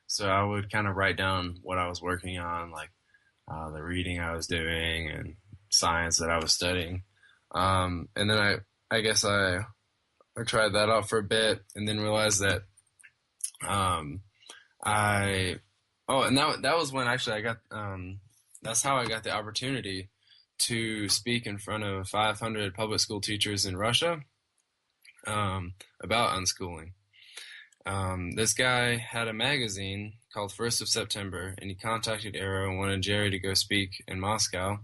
So I would kind of write down what I was working on, like the reading I was doing and science that I was studying. And then I guess I tried that out for a bit, and then realized that and that was when actually I got that's how I got the opportunity to speak in front of 500 public school teachers in Russia about unschooling. This guy had a magazine called First of September, and he contacted AERO and wanted Jerry to go speak in Moscow.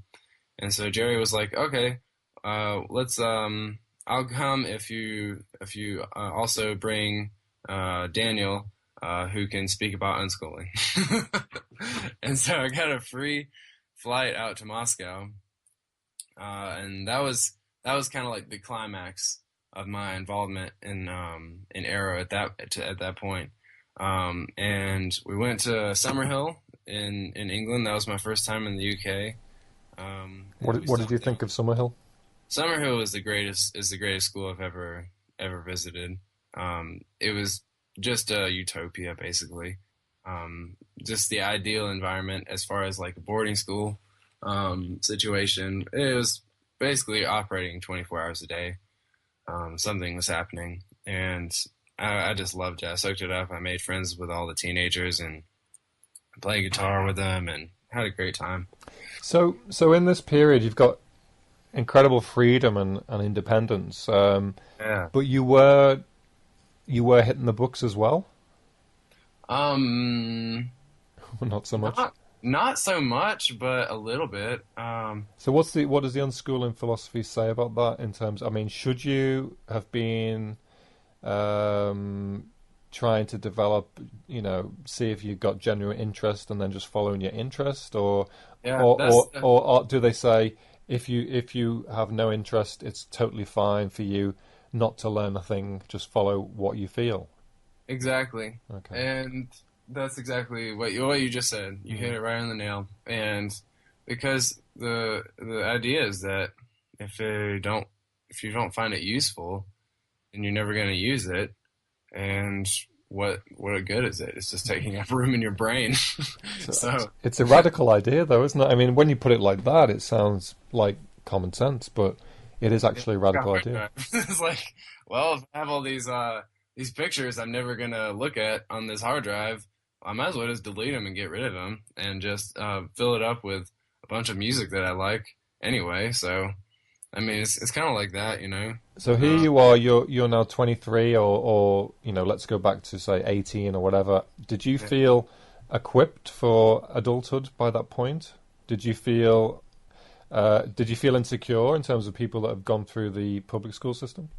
And so Jerry was like, okay, let's I'll come if you also bring Daniel, who can speak about unschooling. And so I got a free flight out to Moscow, and that was kind of like the climax of my involvement in AERO at that point. And we went to Summerhill in England. That was my first time in the UK. What did you think of Summerhill? Summerhill is the greatest school I've ever visited. It was just a utopia, basically. Just the ideal environment as far as like a boarding school situation. It was basically operating 24 hours a day. Something was happening, and I just loved it. I soaked it up. I made friends with all the teenagers and played guitar with them, and had a great time. So in this period, you've got incredible freedom and independence. Yeah. But you were hitting the books as well? Not so much. Not so much, but a little bit. So what does the unschooling philosophy say about that in terms? I mean, should you have been trying to develop, see if you've got genuine interest and then just following your interest, or do they say if you have no interest, it's totally fine for you not to learn a thing, just follow what you feel? Exactly. Okay. And that's exactly what you just said. You hit it right on the nail. And because the idea is that if you don't find it useful, then you're never going to use it. And what good is it? It's just taking up room in your brain. So it's a radical idea, though, isn't it? I mean, when you put it like that, it sounds like common sense, but it is actually a radical idea. It's like, well, if I have all these pictures I'm never going to look at on this hard drive, I might as well just delete them and get rid of them and just fill it up with a bunch of music that I like anyway. So I mean, it's kind of like that, you know. So here you are, you're now 23, or let's go back to say 18 or whatever. Did you feel equipped for adulthood by that point? Did you feel insecure in terms of people that have gone through the public school system?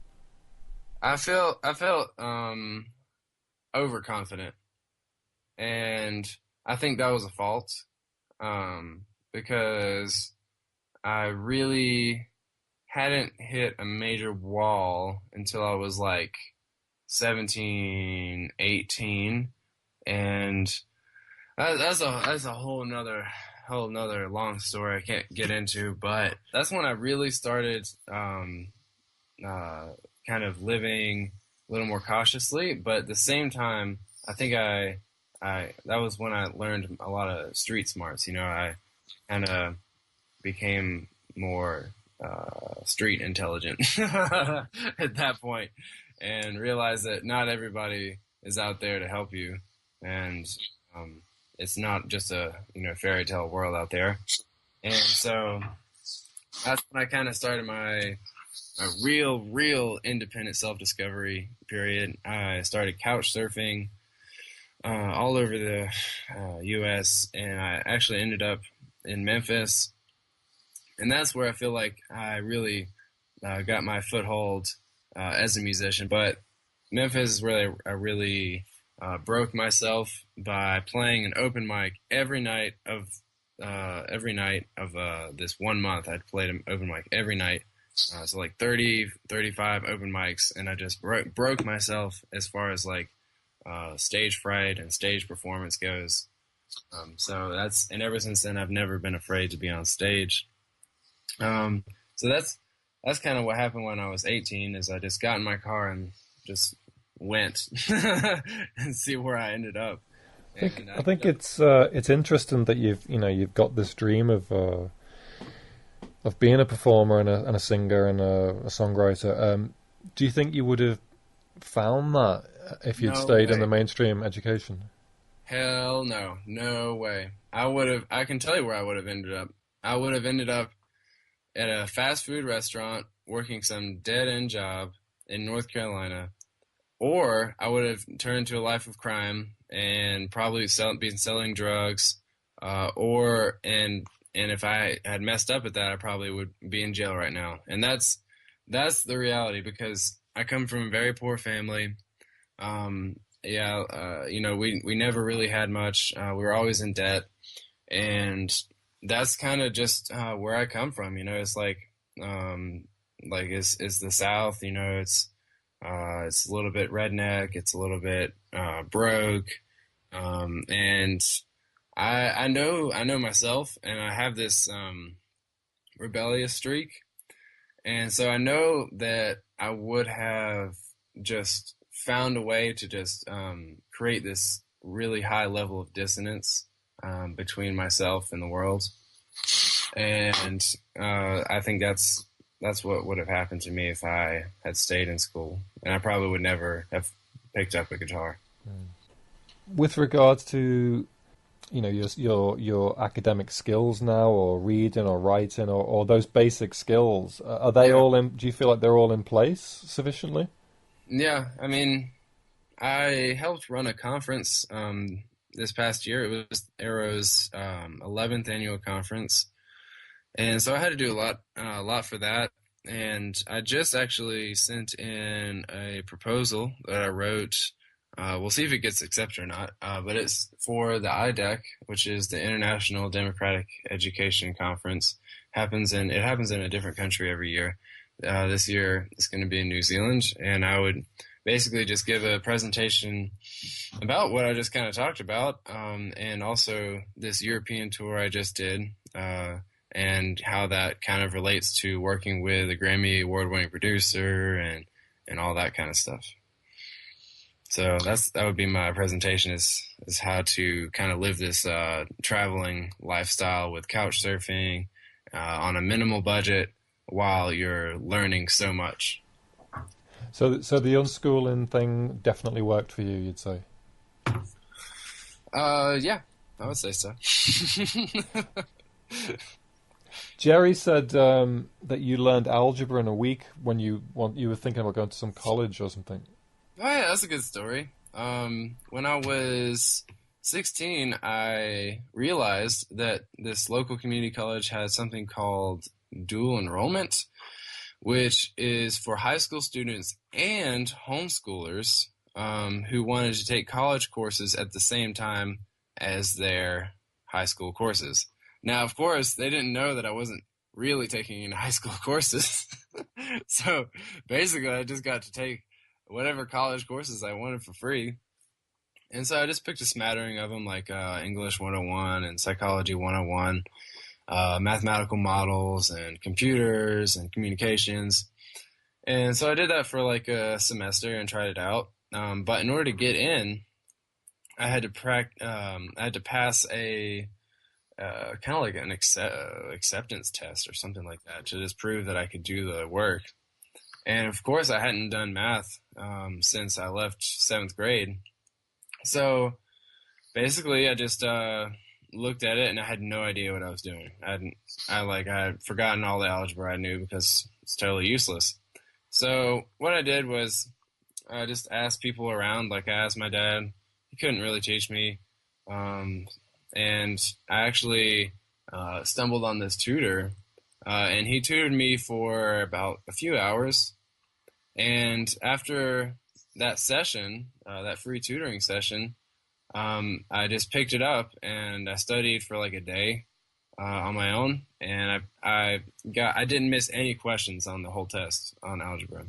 I felt overconfident, and I think that was a fault, because I really hadn't hit a major wall until I was like 17, 18, and that's a whole nother long story I can't get into, but that's when I really started uh, kind of living a little more cautiously. But at the same time, I think I that was when I learned a lot of street smarts. You know, I kind of became more street intelligent at that point, and realized that not everybody is out there to help you, and it's not just a fairy tale world out there. And so that's when I kind of started my real independent self-discovery period. I started couch surfing all over the U.S., and I actually ended up in Memphis, and that's where I feel like I really got my foothold as a musician. But Memphis is where I really broke myself by playing an open mic every night of this 1 month. I'd played an open mic every night, so like 30, 35 open mics, and I just broke myself as far as like stage fright and stage performance goes. And ever since then, I've never been afraid to be on stage. So that's kind of what happened when I was 18. Is I just got in my car and just went and see where I ended up. I think it's interesting that you've got this dream of being a performer and a singer and a songwriter. Do you think you would have found that if you'd stayed in the mainstream education? Hell no, no way. I can tell you where I would have ended up. I would have ended up at a fast food restaurant working some dead-end job in North Carolina, or I would have turned to a life of crime and probably been selling drugs, and if I had messed up at that, I probably would be in jail right now. And that's the reality, because I come from a very poor family. We never really had much. We were always in debt, and that's kind of just where I come from. It's it's the South. It's a little bit redneck. It's a little bit broke, and I know myself, and I have this rebellious streak, and so I know that I would have just found a way to just create this really high level of dissonance between myself and the world, and I think that's what would have happened to me if I had stayed in school, and I probably would never have picked up a guitar. With regards to your academic skills now, or reading or writing, or those basic skills, are they all in? Do you feel like they're all in place sufficiently? Yeah, I mean, I helped run a conference this past year. It was AERO's 11th annual conference, and so I had to do a lot for that. And I just actually sent in a proposal that I wrote. We'll see if it gets accepted or not, but it's for the IDEC, which is the International Democratic Education Conference. It happens in a different country every year. This year it's going to be in New Zealand, and I would basically just give a presentation about what I just kind of talked about, and also this European tour I just did, and how that kind of relates to working with a Grammy award-winning producer and all that kind of stuff. So that would be my presentation, is how to kind of live this traveling lifestyle with couch surfing on a minimal budget while you're learning so much. So the unschooling thing definitely worked for you, you'd say? Yeah, I would say so. Jerry said that you learned algebra in a week when you were thinking about going to some college or something. Oh yeah, that's a good story. When I was 16, I realized that this local community college has something called dual enrollment, which is for high school students and homeschoolers who wanted to take college courses at the same time as their high school courses. Now, of course, they didn't know that I wasn't really taking any high school courses. So basically, I just got to take whatever college courses I wanted for free. And so I just picked a smattering of them, like English 101 and Psychology 101, mathematical models and computers and communications. And so I did that for like a semester and tried it out. But in order to get in, I had to pass a kind of like an acceptance test or something like that to just prove that I could do the work. And of course, I hadn't done math since I left 7th grade. So basically, I just looked at it and I had no idea what I was doing. I had forgotten all the algebra I knew because it's totally useless. So what I did was I just asked people around. Like I asked my dad. He couldn't really teach me. And I actually stumbled on this tutor, and he tutored me for about a few hours. And after that session, that free tutoring session, I just picked it up and I studied for like a day on my own. And I didn't miss any questions on the whole test on algebra.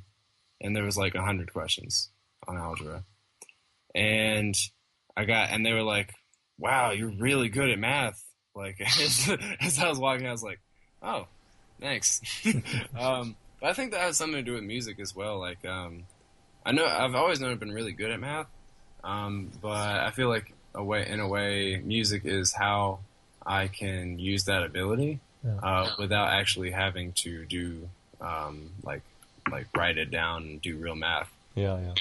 And there was like 100 questions on algebra. And they were like, wow, you're really good at math. Like, as I was walking, I was like, oh, thanks. But I think that has something to do with music as well. Like, I know I've always known I've been really good at math, but I feel like in a way, music is how I can use that ability without actually having to do like write it down and do real math. Yeah.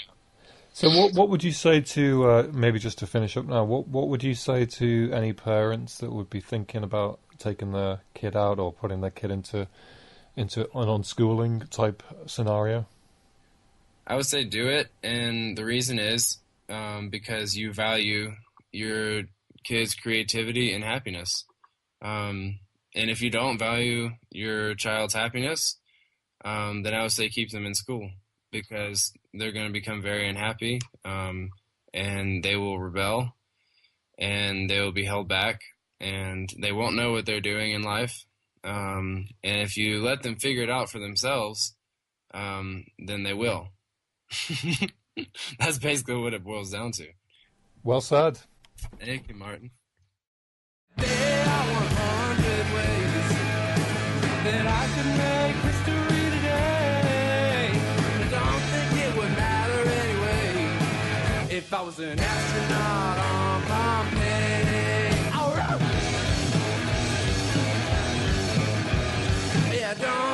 So what would you say to, maybe just to finish up now, what would you say to any parents that would be thinking about taking their kid out or putting their kid into an unschooling type scenario? I would say do it, and the reason is because you value your kid's creativity and happiness. And if you don't value your child's happiness, then I would say keep them in school, because they're going to become very unhappy, and they will rebel, and they will be held back, and they won't know what they're doing in life. And if you let them figure it out for themselves, then they will. That's basically what it boils down to. Well said. Thank you, Martin. There are 100 ways that I could make history today. I don't think it would matter anyway if I was an astronaut on Pompeii. Alright. Yeah, don't